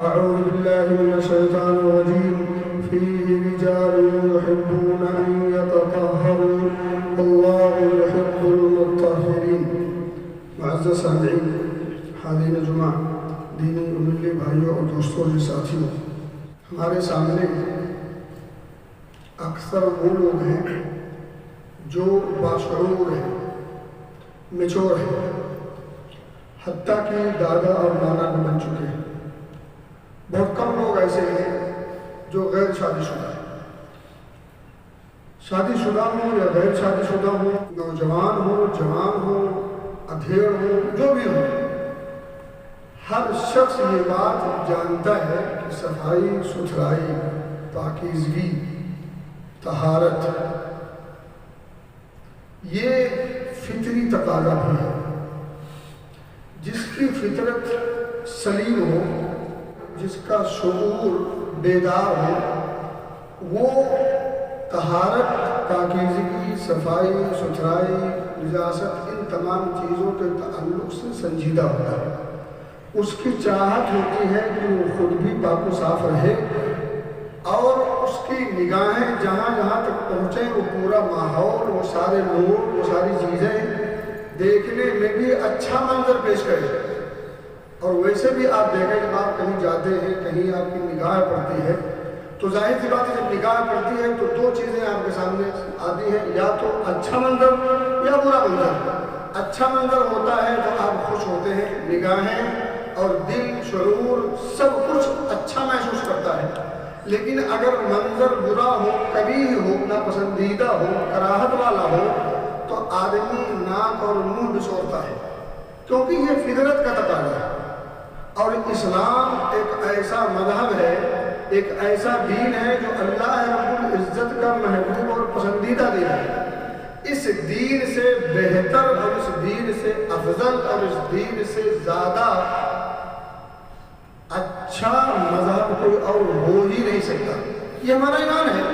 أعوذ بالله من الشيطان الرجيم فيه رجال يحبون أن يتطهروا والله يحب المطهرين. معزز سامعین، حاضرین جمعہ، دینی و ملی بھائیوں اور دوستوں اور ساتھیوں، ہمارے سامنے اکثر وہ لوگ ہیں جو باشعور ہیں، میچور ہیں، حتیٰ کہ دادا اور نانا بھی بن چکے ہیں۔ بہت کم لوگ ایسے ہیں جو غیر شادی شدہ ہیں۔ شادی شدہ ہوں یا غیر شادی شدہ ہوں، نوجوان ہوں، جوان ہوں، ادھیڑ ہوں، جو بھی ہوں، ہر شخص یہ بات جانتا ہے کہ صفائی ستھرائی، پاکیزگی، طہارت یہ فطری تقاضا بھی ہے۔ جس کی فطرت سلیم ہو، جس کا شعور بیدار ہو، وہ طہارت، پاکیزگی، صفائی ستھرائی، نجاست، ان تمام چیزوں کے تعلق سے سنجیدہ ہوتا ہے۔ اس کی چاہت ہوتی ہے کہ وہ خود بھی پاک و صاف رہے اور اس کی نگاہیں جہاں جہاں تک پہنچیں وہ پورا ماحول، وہ سارے لوگ، وہ ساری چیزیں دیکھنے میں بھی اچھا منظر پیش کرے۔ اور ویسے بھی آپ دیکھیں جب آپ کہیں جاتے ہیں، کہیں آپ کی نگاہ پڑتی ہے تو ظاہر سی بات ہے جب نگاہ پڑتی ہے تو دو چیزیں آپ کے سامنے آتی ہیں، یا تو اچھا منظر یا برا منظر۔ اچھا منظر ہوتا ہے تو آپ خوش ہوتے ہیں، نگاہیں اور دل، شعور سب کچھ اچھا محسوس کرتا ہے۔ لیکن اگر منظر برا ہو، کبیح ہو، ناپسندیدہ ہو، کراہت والا ہو تو آدمی ناک اور منہ بچھوڑتا ہے، کیونکہ یہ فطرت کا تقاضا ہے۔ اور اسلام ایک ایسا مذہب ہے، ایک ایسا دین ہے جو اللہ رب العزت کا محبوب اور پسندیدہ دین ہے۔ اس دین سے بہتر اور اس دین سے افضل اور اس دین سے زیادہ اچھا مذہب کوئی اور ہو ہی نہیں سکتا۔ یہ ہمارا ایمان ہے۔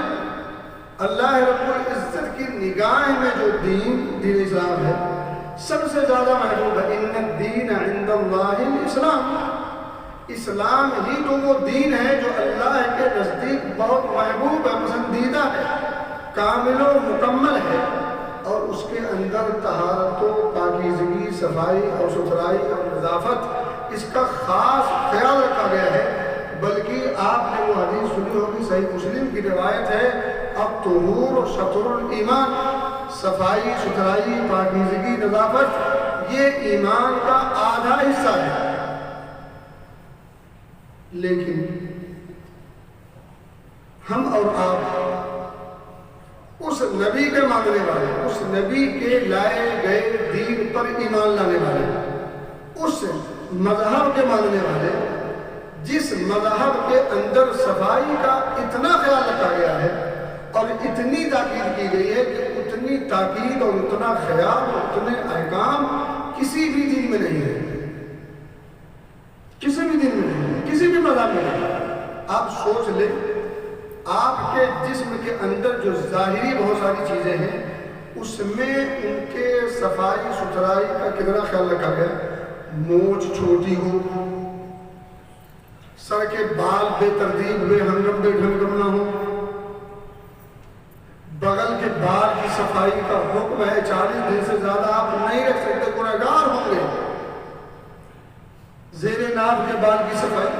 اللہ رب العزت کی نگاہ میں جو دین اسلام ہے سب سے زیادہ محبوب ہے۔ ان الدین عند اللہ الاسلام، اسلام ہی تو وہ دین ہے جو اللہ کے نزدیک بہت محبوب ہے، پسندیدہ ہے، کامل و مکمل ہے، اور اس کے اندر طہارت و پاکیزگی، صفائی اور ستھرائی اور نظافت، اس کا خاص خیال رکھا گیا ہے۔ بلکہ آپ نے وہ حدیث سنی ہوگی، صحیح مسلم کی روایت ہے، الطہور شطر الایمان، صفائی ستھرائی، پاکیزگی، نظافت یہ ایمان کا آدھا حصہ ہے۔ لیکن ہم اور آپ اس نبی کے ماننے والے، اس نبی کے لائے گئے دین پر ایمان لانے والے، اس مذہب کے ماننے والے جس مذہب کے اندر صفائی کا اتنا خیال رکھا گیا ہے اور اتنی تاکید کی گئی ہے کہ اتنی تاکید اور اتنا خیال اور اتنے احکام کسی بھی دین میں نہیں ہے، کسی بھی دین میں نہیں ہے، کسی بھی مذہب میں نہیں ہے۔ آپ سوچ لیں، آپ کے جسم کے اندر جو ظاہری بہت ساری چیزیں ہیں اس میں ان کے صفائی ستھرائی کا کتنا خیال رکھا گیا۔ مونچھ چھوٹی ہو، سر کے بال بے ترتیب، بے ہنگم بے ڈھنگم نہ ہو، بغل کے بال کی صفائی کا حکم ہے، 40 دن سے زیادہ آپ نہیں رکھ سکتے، گنہگار ہوں گے۔ زیر ناف کے بال کی صفائی،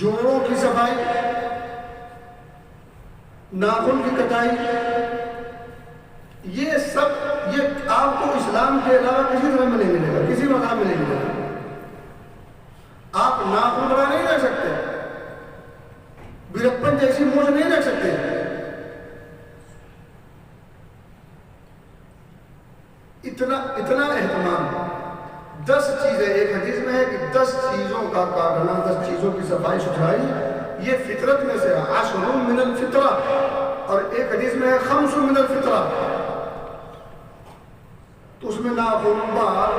جوڑوں کی صفائی، ناخن کی کٹائی، یہ سب یہ آپ کو اسلام کے علاوہ کسی طرح میں نہیں ملے گا، کسی مذہب میں نہیں ملے گا۔ آپ ناخن بڑا نہیں رکھ سکتے، بیرپن جیسی مونچھ نہیں رکھ سکتے۔ اتنا اہتمام، 10 چیزیں، ایک حدیث میں ہے کہ 10 چیزوں کا کاٹنا، 10 چیزوں کی صفائی ستھرائی یہ فطرت میں سے 10 من الفطرہ، اور ایک حدیث میں ہے 5 من الفطرہ۔ تو اس میں ناخن، بال،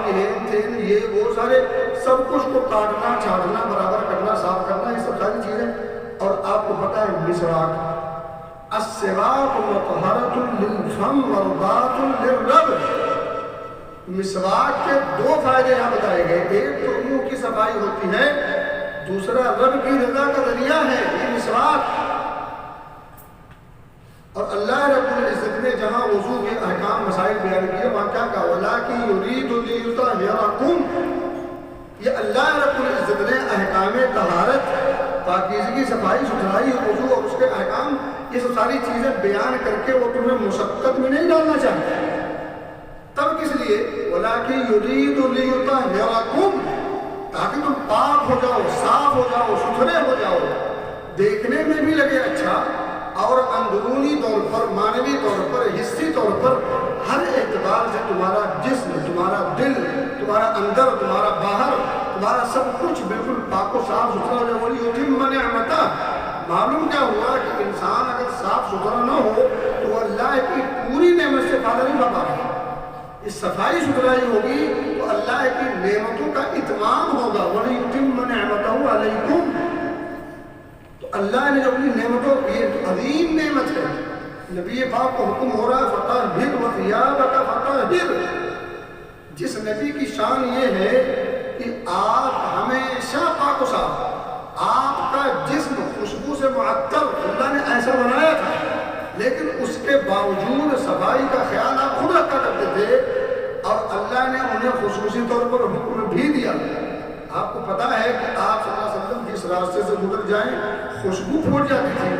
یہ وہ سارے سب کچھ کو کاٹنا، چھاٹنا، برابر کرنا، صاف کرنا، یہ سب ساری چیزیں۔ اور آپ کو پتہ ہے مسواک، السواک مطہرۃ للفم مرضات للرب، مسواک کے 2 فائدے یہاں بتائے گئے۔ ایک تو منہ کی صفائی ہوتی ہے دوسرا رب کی رضا کا ذریعہ ہے یہ مسواک. اور اللہ رب العزت نے جہاں وضو کے احکام مسائل بیان کیے وہاں کیا کہا وَلَٰكِن يُرِيدُ لِيُطَهِّرَكُمْ. یہ اللہ رب العزت نے احکام طہارت پاکیزگی صفائی ستھرائی وضو اور اس کے احکام یہ سب ساری چیزیں بیان کر کے وہ تمہیں مشقت میں نہیں ڈالنا چاہتے. تب کس لیے وَلَٰكِن يُرِيدُ لِيُطَهِّرَكُمْ تاکہ تم پاک ہو جاؤ صاف ہو جاؤ ستھرے ہو جاؤ دیکھنے میں بھی لگے اچھا اور اندرونی طور پر معنوی طور پر حصی طور پر ہر اعتبار سے تمہارا جسم تمہارا دل تمہارا اندر تمہارا باہر تمہارا سب کچھ بالکل پاک و صاف ستھرا ہو جائے. وَلِيُتِمَّ نِعْمَتَهُ. معلوم کیا ہوا کہ انسان اگر صاف ستھرا نہ ہو تو وہ اللہ کی پوری نعمت سے فائدہ نہیں پا رہا. اس صفائی ستھرائی ہوگی تو اللہ کی نعمتوں کا اتمام ہوگا. وَلِيُتِمَّ نِعْمَتَهُ عَلَيْكُمْ. اللہ نے جو اپنی نعمتوں یہ عظیم نعمت ہے نبی پاک کو حکم ہو رہا ہے فطہر وثیابک فطہر. جس نبی کی شان یہ ہے کہ آپ ہمیشہ پاک و صاف آپ کا جسم خوشبو سے معطر اللہ نے ایسا بنایا تھا لیکن اس کے باوجود صفائی کا خیال آپ خود رکھا کرتے تھے اور اللہ نے انہیں خصوصی طور پر حکم بھی دیا. آپ کو پتا ہے کہ آپ صلی اللہ علیہ وسلم جس راستے سے گزر جائیں خوشبو پھوٹ جاتی تھی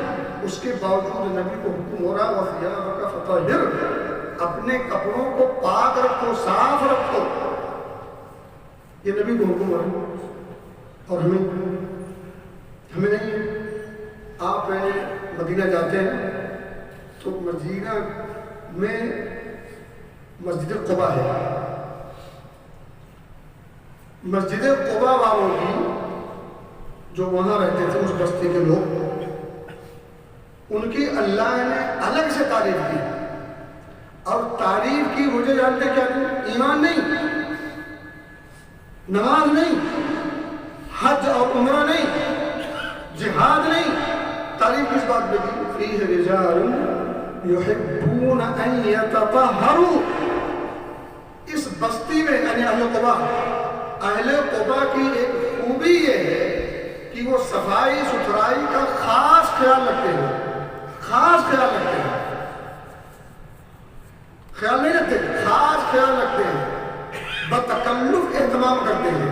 اس کے باوجود نبی کو حکم ہو رہا وَثِيَابَكَ فَطَهِّرْ. اپنے کپڑوں کو پاک رکھو صاف رکھو یہ نبی کو حکم ہو رہا اور ہمیں نہیں. آپ مدینہ جاتے ہیں تو مدینہ میں مسجد قباء ہے. مسجد قباء والوں کی جو وہاں رہتے تھے اس بستی کے لوگ ان کی اللہ نے الگ سے تعریف کی اور تعریف کی وجہ جانتے کیا تھی؟ ایمان نہیں نماز نہیں حج اور عمرہ نہیں جہاد نہیں. تعریف کس بات پہ کی؟ فیہ رجال یحبون ان یتطہروا. اس بستی میں یعنی اہل قباء کی ایک خوبی یہ ہے کہ وہ صفائی ستھرائی کا خاص خیال رکھتے ہیں. خاص خیال رکھتے ہیں خیال نہیں رکھتے خاص خیال رکھتے ہیں بتکلف اہتمام کرتے ہیں.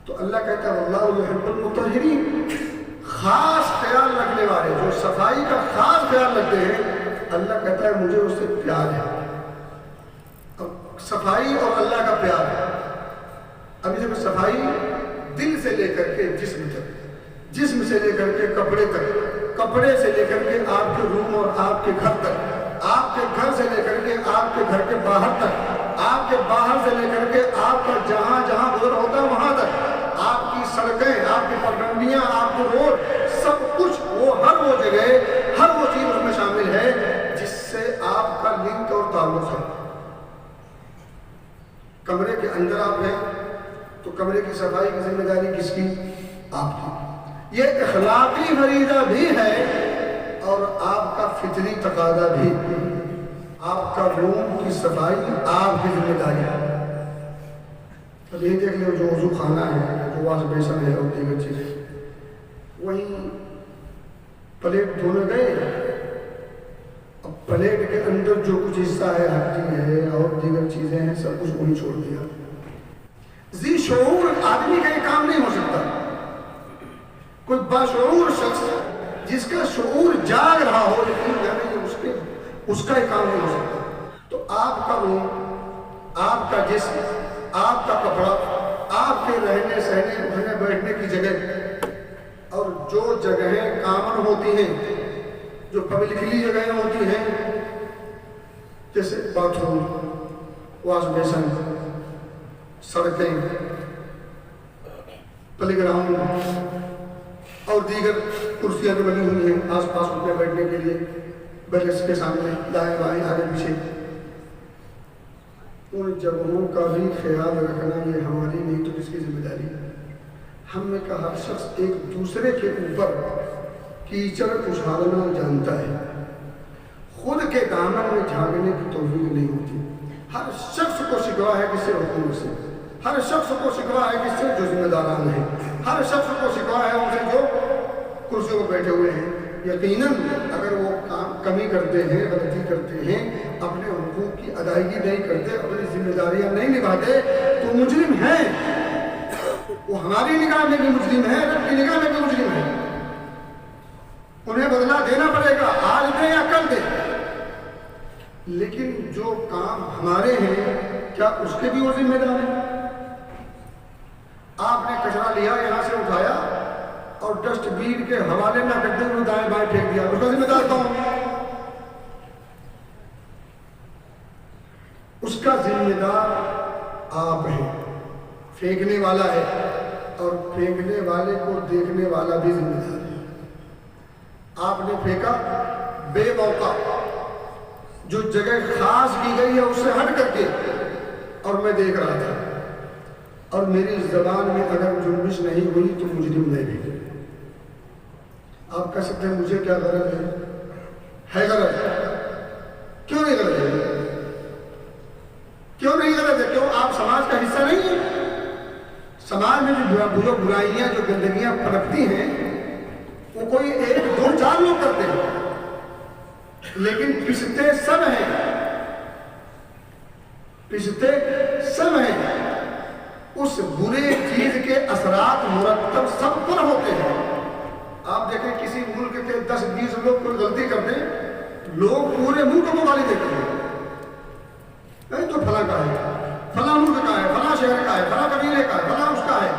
تو اللہ کہتا ہے واللہ یحب المطہرین. خاص خیال رکھنے والے جو صفائی کا خاص خیال رکھتے ہیں اللہ کہتا ہے مجھے اس سے پیار ہے. اب صفائی اور اللہ کا پیار ہے. ابھی جب صفائی دل سے لے کر کے جسم تک جسم سے لے کر کے کپڑے تک کپڑے سے لے کر کے آپ کے روم اور آپ کے گھر تک آپ کے گھر سے لے کر کے آپ کے گھر کے باہر تک آپ کے باہر سے لے کر کے آپ کا جہاں جہاں گزر ہوتا ہے وہاں تک آپ کی سڑکیں آپ کی پگڈنڈیاں آپ کے روڈ سب کچھ وہ ہر وہ جگہ ہر وہ چیز اس میں شامل ہے جس سے آپ کا لنک اور تعلق ہے. کمرے کے اندر آپ ہیں تو کمرے کی صفائی کی ذمہ داری کس کی؟ آپ کی. یہ اخلاقی فریضہ بھی ہے اور آپ کا فطری تقاضا بھی. آپ کا روم کی صفائی آپ کی ذمہ داری ہے. اب یہ دیکھ لیں جو وضو خانہ ہے جو واش بیسن ہے اور دیگر چیزیں وہیں پلیٹ دھونے گئے اب پلیٹ کے اندر جو کچھ حصہ ہے ہڈی ہے اور دیگر چیزیں ہیں سب کچھ وہیں چھوڑ دیا. ذی شعور آدمی کا یہ کام نہیں ہو سکتا. کوئی باشعور شخص جس کا شعور جاگ رہا ہو لیکن اس کا یہ کام نہیں ہو سکتا. تو آپ کا روم آپ کا جسم آپ کا کپڑا آپ کے رہنے سہنے اٹھنے بیٹھنے کی جگہ اور جو جگہیں کامن ہوتی ہیں جو پبلکلی جگہیں ہوتی ہیں جیسے باتھ روم واش بیسن سڑکیں پلے گراؤنڈ اور دیگر کرسیاں جو بنی ہوئی ہیں آس پاس اٹھنے بیٹھنے کے لیے بیلنس کے سامنے دائیں بائیں آگے پیچھے ان جگہوں کا بھی خیال رکھنا یہ ہماری نہیں تو کس کی ذمہ داری ہے. ہم میں کا ہر شخص ایک دوسرے کے اوپر کیچڑ اچھالنا جانتا ہے. خود کے دامن میں جھاگنے کی توفیق نہیں ہوتی. ہر شخص کو شکوا ہے کس سے حکومت سے. ہر شخص کو شکوا ہے کس سے جو ذمہ داران ہے. ہر شخص کو سکھا ہے ان سے جو کرسیوں پر بیٹھے ہوئے ہیں، یقیناً اگر وہ کمی کرتے ہیں، غلطی کرتے ہیں، اپنے حقوق کی ادائیگی نہیں کرتے، اپنی ذمہ داریاں نہیں نبھاتے تو مجرم ہیں۔ وہ ہماری نگاہ میں بھی مجرم ہے، رب کی نگاہ میں بھی مجرم ہے۔ انہیں بدلہ دینا پڑے گا، آج دیں یا کل دیں، لیکن جو کام ہمارے ہیں کیا اس کے بھی وہ ذمہ دار ہیں؟ آپ نے کچرا لیا، یہاں سے اٹھایا اور ڈسٹ بین کے حوالے نہ کرتے ہوئے دائیں بائیں پھینک دیا، اس کا ذمہ دار کون؟ اس کا ذمہ دار آپ ہیں، پھینکنے والا ہے، اور پھینکنے والے کو دیکھنے والا بھی ذمہ دار ہے۔ آپ نے پھینکا بے موقع، جو جگہ خاص کی گئی ہے اس سے ہٹ کر کے، اور میں دیکھ رہا تھا، اور میری زبان میں اگر جنبش نہیں ہوئی تو مجرم نہیں بھی۔ آپ کہہ سکتے ہیں مجھے کیا غرض ہے غرض؟ کیوں نہیں غرض ہے؟ کیوں نہیں غرض ہے؟ کیوں آپ سماج کا حصہ نہیں ہیں؟ سماج میں جو برائیاں، جو گندگیاں پنپتی ہیں، وہ کوئی ایک دو چار لوگ کرتے ہیں، لیکن پستے سب ہیں، پستے سب ہیں۔ اس برے چیز کے اثرات مرتب سب پر ہوتے ہیں۔ آپ دیکھیں کسی ملک کے 10-20 لوگ کوئی غلطی کر دیں، لوگ پورے ملک کو گالی دیتے ہیں، نہیں تو فلاں کا ہے، فلاں ملک کا ہے، فلاں شہر کا ہے، فلاں قبیلے کا ہے، فلاں اس کا ہے۔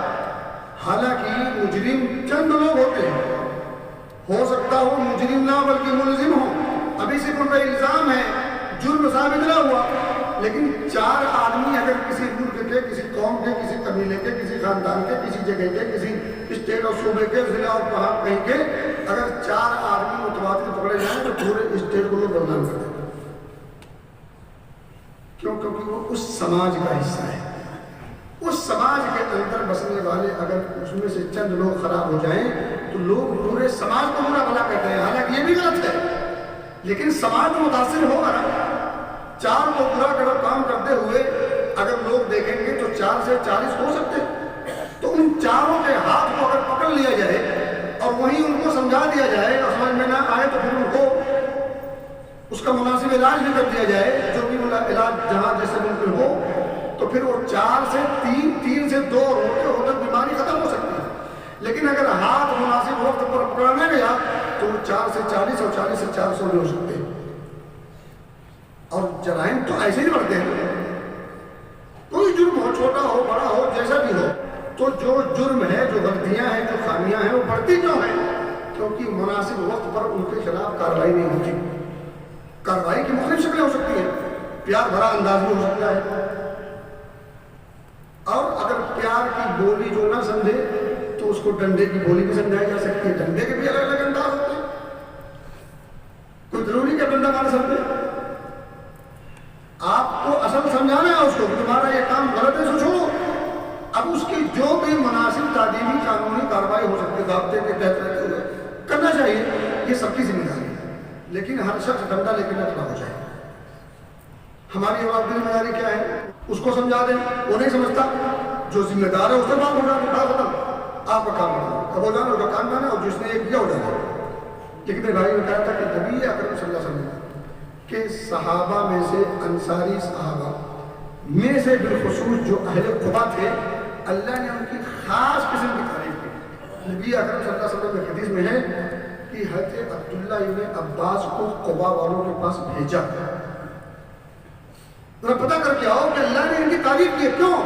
حالانکہ مجرم چند لوگ ہوتے ہیں، ہو سکتا ہو مجرم نہ بلکہ ملزم ہو، ابھی صرف ان کا الزام ہے، جرم ثابت نہ ہوا، لیکن 4 آدمی اگر کسی ملک کے، کسی قوم کے، کسی قبیلے کے، کسی خاندان کے، کسی جگہ کے، کسی اسٹیٹ اور صوبے کے، ضلع اور کہاں کہیں کے، اگر 4 آدمی متواتر پکڑے جائیں تو پورے اسٹیٹ کو لوگ بدنام کر دیں۔ کیوں؟ کیونکہ وہ اس سماج کا حصہ ہے۔ اس سماج کے اندر بسنے والے اگر اس میں سے چند لوگ خراب ہو جائیں تو لوگ پورے سماج کو برا بھلا کہتے ہیں، حالانکہ یہ بھی غلط ہے، لیکن سماج تو متاثر ہوگا نا۔ 4 کو برا کام کرتے ہوئے اگر لوگ دیکھیں گے تو 4 سے 40 ہو سکتے، تو ان 4 کے ہاتھ کو اگر پکڑ لیا جائے اور وہیں ان کو سمجھا دیا جائے اور سمجھ میں نہ آئے تو پھر ان کو اس کا مناسب علاج بھی کر دیا جائے، جو بھی علاج جہاں جیسے ممکن ہو، تو پھر وہ 4 سے 3 سے 2 ہوتے ہوتے بیماری ختم ہو سکتی ہے۔ لیکن اگر ہاتھ مناسب وقت پر پکڑا گیا تو 4 سے 40 اور 40 سے 400 بھی ہو سکتے ہیں۔ اور جرائم تو ایسے ہی بڑھتے ہیں، کوئی جرم ہو، چھوٹا ہو بڑا ہو جیسا بھی ہو، تو جو جرم ہے، جو غلطیاں ہیں، جو خامیاں ہیں، وہ بڑھتی کیوں ہیں؟ کیونکہ مناسب وقت پر ان کے خلاف کارروائی نہیں ہوتی۔ کارروائی کی مختلف شکلیں ہو سکتی ہیں، پیار بھرا انداز بھی ہو سکتا ہے، اور اگر پیار کی بولی جو نہ سمجھے تو اس کو ڈنڈے کی بولی بھی سمجھائی جا سکتی ہے۔ ڈنڈے کے بھی الگ الگ انداز ہوتے ہیں، کوئی ضروری کہ ڈنڈا مار سمجھے۔ آپ کو اصل سمجھانا ہے اس کو کہ تمہارا یہ کام غلط ہے، سو چھوڑو۔ اب اس کی جو بھی مناسب تعلیمی قانونی کارروائی ہو سکتی ہے ضابطے کے تحت رہتے ہوئے کرنا چاہیے، یہ سب کی ذمہ داری ہے، لیکن ہر شخص ڈنڈا لے کے نہ کھڑا ہو جائے۔ ہماری عوام کی ذمہ داری کیا ہے؟ اس کو سمجھا دیں، وہ نہیں سمجھتا، جو ذمہ دار ہے اس سے بات ہو جائے، بات ختم، آپ کا کام کرنا، اب ہو جانا، اس کا کام کرنا، اور جس نے یہ کیا ہو جانا۔ لیکن میرے بھائی نے کہا تھا کہ نبی اکرم صلی اللہ علیہ وسلم کہ صحابہ میں سے، انصاری صحابہ میں سے بالخصوص جو اہل قبا تھے، اللہ نے ان کی خاص قسم کی تعریف کی۔ نبی اکرم صلی اللہ علیہ وسلم کے حدیث میں ہے کہ حضرت عبداللہ ابن عباس کو قبا والوں کے پاس بھیجا، پتہ کر کے آؤ کہ اللہ نے ان کی تعریف کی ہے۔ کیوں؟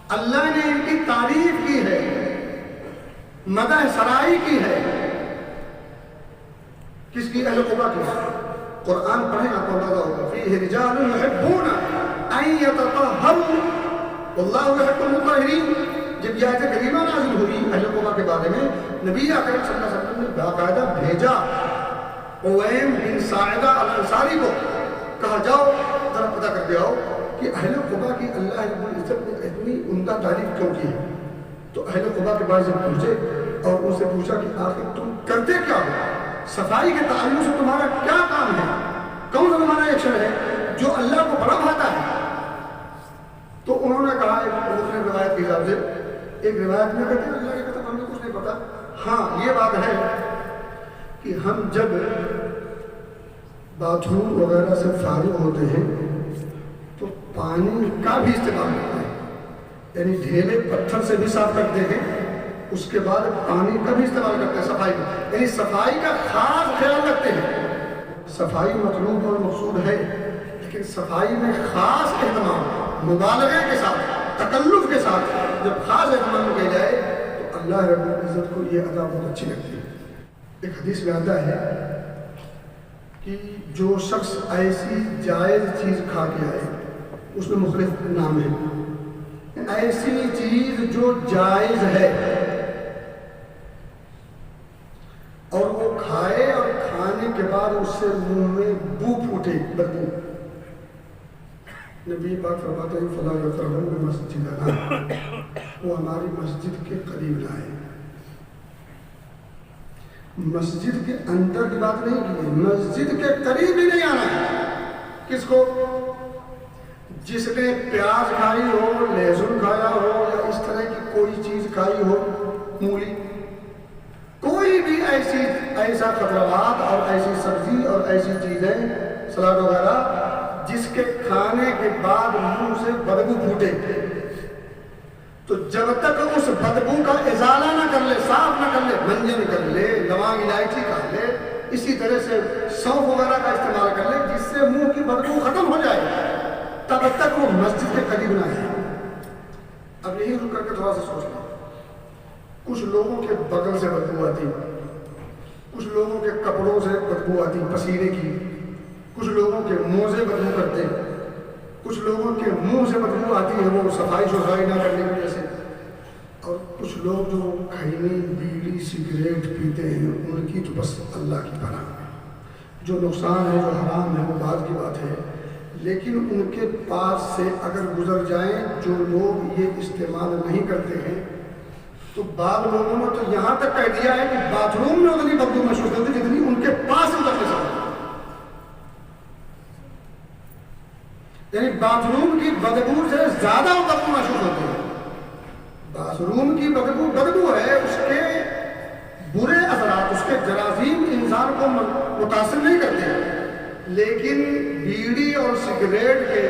اللہ نے ان کی تعریف کی ہے، مدح سرائی کی ہے۔ کس کی؟ اہل قبا کی۔ قرآن پڑھیں آپ کو اندازہ ہوگا، فیہ رجال یحبون ان یتطہروا واللہ یحب المطہرین۔ جب یہ آیت کریمہ نازل ہوئی اہل قبا کے بارے میں، نبی اکرم صلی اللہ علیہ وسلم نے باقاعدہ بھیجا اویم بن ساعدہ الانصاری کو، کہا جاؤ ذرا پتہ کر کے آؤ کہ اہل قبا کی اللہ رب العزت نے اتنی عمدہ تعریف کیوں کی ہے۔ تو اہل قبا کے پاس جب پہنچے اور ان سے پوچھا کہ آخر تم کرتے کیا ہو، صفائی کے تعلق سے تمہارا کیا کام ہے، کون سا تمہارا ایکشن ہے جو اللہ کو بڑا بھاتا ہے؟ تو انہوں نے کہا ایک روایت کے حساب سے ایک روایت میں کہتے ہیں اللہ کی قسم ہمیں کچھ نہیں پتا. ہاں یہ بات ہے کہ ہم جب باتھ روم وغیرہ سے فارغ ہوتے ہیں تو پانی کا بھی استعمال کرتے ہیں، یعنی ڈھیلے پتھر سے بھی صاف کرتے ہیں، اس کے بعد پانی کا بھی استعمال کرتے ہیں صفائی میں، یعنی صفائی کا خاص خیال رکھتے ہیں. صفائی مطلوب اور مقصود ہے، لیکن صفائی میں خاص اہتمام مبالغے کے ساتھ، تکلف کے ساتھ جب خاص اہتمام کیا جائے تو اللہ رب العزت کو یہ ادا بہت اچھی لگتی ہے. ایک حدیث میں آتا ہے کہ جو شخص ایسی جائز چیز کھا کے آئے، اس میں مختلف نام ہے، ایسی چیز جو جائز ہے اور وہ کھائے اور کھانے کے بعد اس سے منہ میں بو پھوٹے، بدبو، نبی پاک فرماتے ہیں فلا یقربن بمسجدنا، وہ ہماری مسجد کے قریب نہ آئے. مسجد کے اندر کی بات نہیں کی ہے، مسجد کے قریب بھی نہیں آنا ہے. کس کو؟ جس نے پیاز کھائی ہو، لہسن کھایا ہو، یا اس طرح کی کوئی چیز کھائی ہو، مولی، کوئی بھی ایسا خطرات اور ایسی سبزی اور ایسی چیزیں سلاد وغیرہ جس کے کھانے کے بعد منہ سے بدبو پھوٹے، تو جب تک اس بدبو کا ازالہ نہ کر لے، صاف نہ کر لے، منجن کر لے، لونگ الائچی کر لے، اسی طرح سے سونف وغیرہ کا استعمال کر لے جس سے منہ کی بدبو ختم ہو جائے، تب تک وہ مسجد کے قریب نہ ہے. اب یہی رک کر کے تھوڑا سا سوچ لیں، کچھ لوگوں کے بغل سے بدبو آتی، کچھ لوگوں کے کپڑوں سے بدبو آتی پسینے کی، کچھ لوگوں کے منہ سے بدبو کرتے، کچھ لوگوں کے منہ سے بدبو آتی ہے وہ صفائی شفائی نہ کرنے کی وجہ سے، اور کچھ لوگ جو کھینی بیڑی سگریٹ پیتے ہیں ان کی تو بس اللہ کی پناہ. جو نقصان ہے، جو حرام ہے، وہ بات کی بات ہے، لیکن ان کے پاس سے اگر گزر جائیں جو لوگ یہ استعمال نہیں کرتے ہیں، تو بعض لوگوں نے تو یہاں تک کہہ دیا ہے کہ باتھ روم میں اتنی بدبو محسوس ہوتی جتنی ان کے پاس سے اترنے سے، یعنی باتھ روم کی بدبو سے زیادہ بدبو محسوس ہوتی ہے. باتھ روم کی بدبو ہے، اس کے برے اثرات، اس کے جراثیم انسان کو متاثر نہیں کرتے، لیکن بیڑی اور سگریٹ کے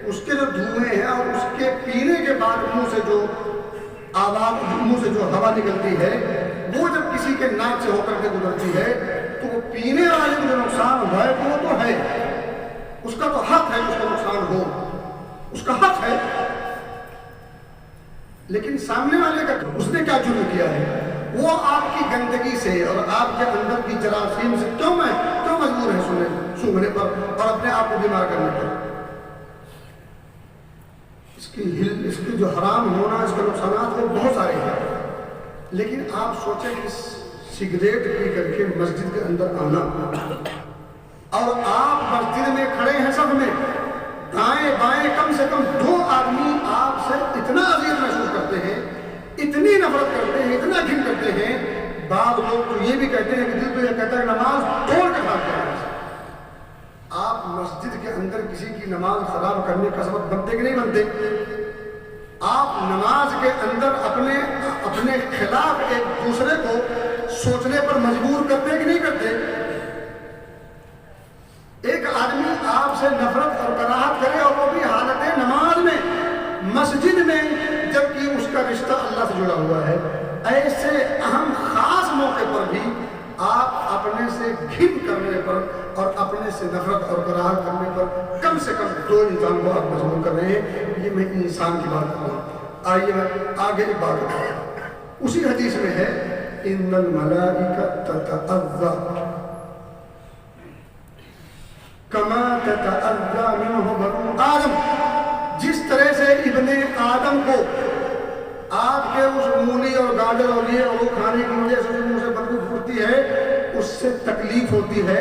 اس کے جو دھوئیں ہیں اور اس کے پینے کے بعد منہ سے جو آواز، منہ سے جو ہوا نکلتی ہے، وہ جب کسی کے ناک سے ہو کر کے گزرتی ہے تو وہ پینے والے کو جو نقصان ہوا ہے وہ تو ہے، اس کا تو حق ہے کہ اس کو نقصان ہو، اس کا حق ہے، لیکن سامنے والے کا اس نے کیا جرم کیا ہے؟ وہ آپ کی گندگی سے اور آپ کے اندر کی جراثیم سے کیوں مجبور ہے سونگھنے پر اور اپنے آپ کو بیمار کرنے پر؟ اس کی جو حرام ہونا، اس کے نقصانات وہ بہت سارے ہیں، لیکن آپ سوچیں کہ سگریٹ پی کر کے مسجد کے اندر آنا، اور آپ مسجد میں کھڑے ہیں، سب میں دائیں بائیں کم سے کم 2 آدمی آپ سے اتنا اذیت محسوس کرتے ہیں، اتنی نفرت کرتے ہیں، اتنا گھن کرتے ہیں. بعض لوگ تو یہ بھی کہتے ہیں کہ دل تو یہ کہتا ہے نماز توڑ کے بھاگتے ہیں. آپ مسجد کے اندر کسی کی نماز خراب کرنے کا سبب بنتے کہ نہیں بنتے؟ آپ نماز کے اندر اپنے خلاف ایک دوسرے کو سوچنے پر مجبور کرتے کہ نہیں کرتے؟ ایک آدمی آپ سے نفرت اور کراہت کرے اور وہ بھی حالت نماز میں، مسجد میں، جبکہ اس کا رشتہ اللہ سے جڑا ہوا ہے، ایسے اہم خاص موقع پر بھی آپ اپنے سے گھن کرنے پر اور اپنے سے نفرت اور کراہت کرنے پر کم سے کم 2 انسان کو آپ مجبور کر رہے ہیں. یہ میں انسان کی بات کر رہا ہوں. آئیے میں آگے ایک بات کرتا ہوں. اسی حدیث میں ہے ان الملائکۃ تتأذی کما تتأذی منہ بنو آدم. جس طرح سے ابن آدم کو آپ کے اس مولی اور گاجر اور یہ اور وہ کھانے کی وجہ سے منہ سے بدبو پھوٹتی ہے، اس سے تکلیف ہوتی ہے،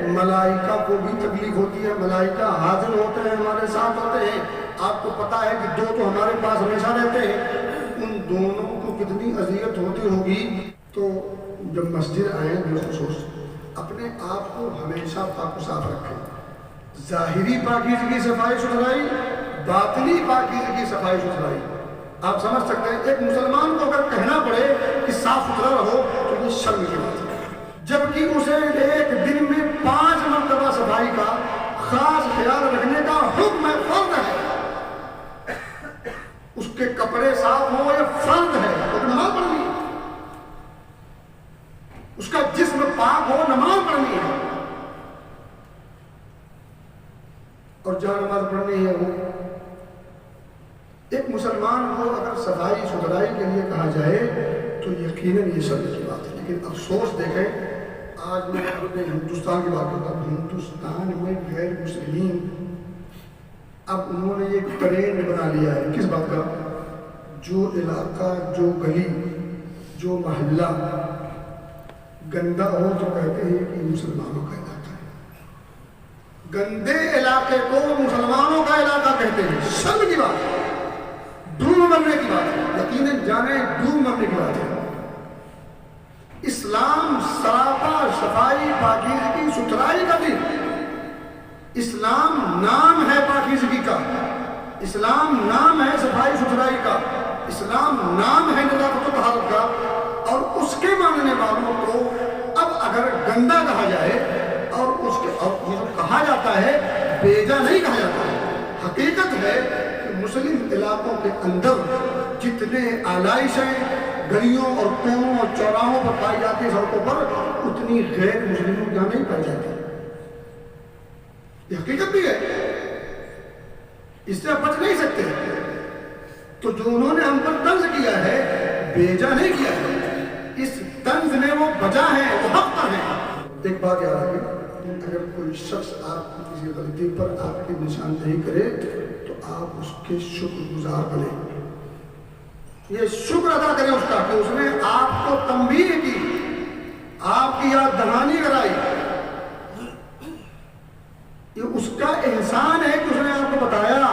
ملائکہ کو بھی تکلیف ہوتی ہے. ملائکہ حاضر ہوتے ہیں، ہمارے ساتھ ہوتے ہیں. آپ کو پتا ہے کہ 2 تو ہمارے پاس ہمیشہ رہتے ہیں، ان دونوں کو کتنی اذیت ہوتی ہوگی. تو جب مسجد آئیں بالخصوص اپنے آپ کو ہمیشہ پاک و صاف رکھیں. ظاہری پاکیزگی صفائی ستھرائی، باطنی پاکیزگی صفائی ستھرائی. آپ سمجھ سکتے ہیں ایک مسلمان کو اگر کہنا پڑے کہ صاف ستھرا رہو تو یہ شرم کی بات ہے، جبکہ اسے ایک دن میں 5 مرتبہ صفائی کا خاص خیال رکھنے کا حکم ہے، فرض ہے۔ اس کے کپڑے صاف ہوں یہ فرض ہے، تو نماز پڑھنی ہے، اس کا جسم پاک ہو نماز پڑھنی ہے، اور جہاں نماز پڑھنی ہے وہ ایک مسلمان کو اگر صفائی ستھرائی کے لیے کہا جائے تو یقیناً یہ شرم کی بات ہے۔ لیکن افسوس دیکھیں، آج میں اپنے ہندوستان کی بات کرتا ہوں، ہندوستان میں غیر مسلمین اب انہوں نے ایک ٹرینڈ بنا لیا ہے، کس بات کا؟ جو علاقہ، جو گلی، جو محلہ گندا ہو تو کہتے ہیں کہ مسلمانوں کا علاقہ ہے، گندے علاقے کو مسلمانوں کا علاقہ کہتے ہیں، شرم کی بات ہے، ڈوب مرنے کی بات ہے، یقیناً جانے ڈوب مرنے کی بات ہے۔ اسلام سراپا صفائی پاکیزگی ستھرائی کا دین، اسلام نام ہے پاکیزگی کا، اسلام نام ہے صفائی ستھرائی کا، اسلام نام ہے نظافت و طہارت کا، اور اس کے ماننے والوں کو اب اگر گندا کہا جائے اور اس کے اور یہ جو کہا جاتا ہے بیجا نہیں کہا جاتا ہے، حقیقت ہے کہ مسلم علاقوں کے اندر جتنے آلائشیں گلیوں اور کوڑوں اور چوراہوں پر پائی جاتی ہے سڑکوں پر، اتنی غیر مسلموں کے یہاں نہیں پائی جاتی، یہ حقیقت بھی ہے، اس سے آپ بچ نہیں سکتے۔ تو جو انہوں نے ہم پر طنز کیا ہے بیجا نہیں کیا ہے، اس طنز میں وہ بجا ہے، وہ حق پر ہے۔ ایک بات یاد رکھیں، اگر کوئی شخص آپ کی کسی غلطی پر آپ کی نشاندہی کرے تو آپ اس کے شکر گزار بنیں، یہ شکر ادا کریں اس کا کہ اس نے آپ کو تنبیہ کی، آپ کی یاد دہانی کرائی، یہ اس کا احسان ہے کہ اس نے آپ کو بتایا،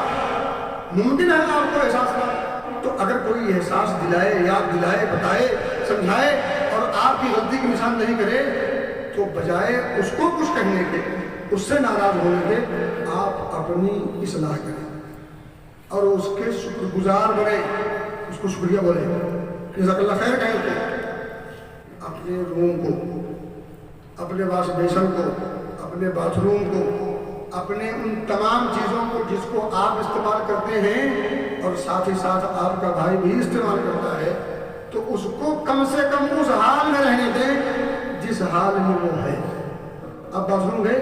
ممکن ہے آپ کو احساس نہ، تو اگر کوئی احساس دلائے، یاد دلائے، بتائے، سمجھائے اور آپ کی غلطی کی نشاندہی کرے تو بجائے اس کو کچھ کہنے کے، اس سے ناراض ہونے کے، آپ اپنی اصلاح کریں اور اس کے شکر گزار بنے، اس کو شکریہ بولے، جزاک اللہ خیر کہیں تو اپنے روم کو، اپنے واش بیسن کو، اپنے باتھ روم کو، اپنے ان تمام چیزوں کو جس کو آپ استعمال کرتے ہیں اور ساتھ ہی ساتھ آپ کا بھائی بھی استعمال کرتا ہے، تو اس کو کم سے کم اس حال میں رہنے دیں جس حال میں وہ ہے۔ آپ باتھ روم گئے،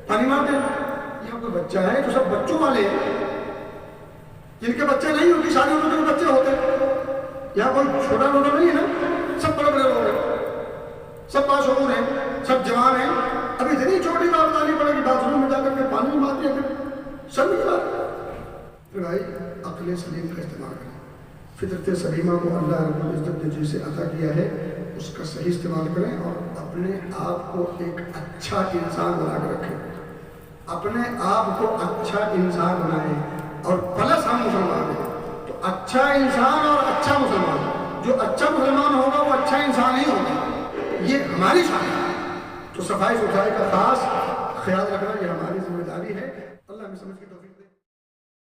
پانی مارتے، یہاں کوئی بچہ ہے جو سب بچوں والے ہیں، جن کے بچے نہیں ان کی شادی ہونے کے بچے ہوتے، یہاں کوئی چھوٹا موٹا نہیں ہے نا، سب بڑے بڑے لوگ ہیں، سب باشعور ہیں، سب جوان ہیں، ابھی اتنی چھوٹی بات بتانی پڑے گی باتھ روم میں جا کر کے پانی میں مارتی ہے، پھر شرم کی بات۔ پھر بھائی عقل سلیم کا استعمال کریں، فطرت سلیمہ کو اللہ رب العزت نے جسے عطا کیا ہے اس کا صحیح استعمال کریں اور اپنے آپ کو ایک اچھا انسان بنا کر رکھیں، اپنے آپ کو اچھا انسان بنائیں، اور پلس ہم مسلمان ہیں تو اچھا انسان اور اچھا مسلمان، جو اچھا مسلمان ہوگا وہ اچھا انسان ہی ہوگا، یہ ہماری شان ہے۔ تو صفائی ستھرائی کا خاص خیال رکھنا یہ ہماری ذمہ داری ہے۔ اللہ ہمیں سمجھ کے توفیق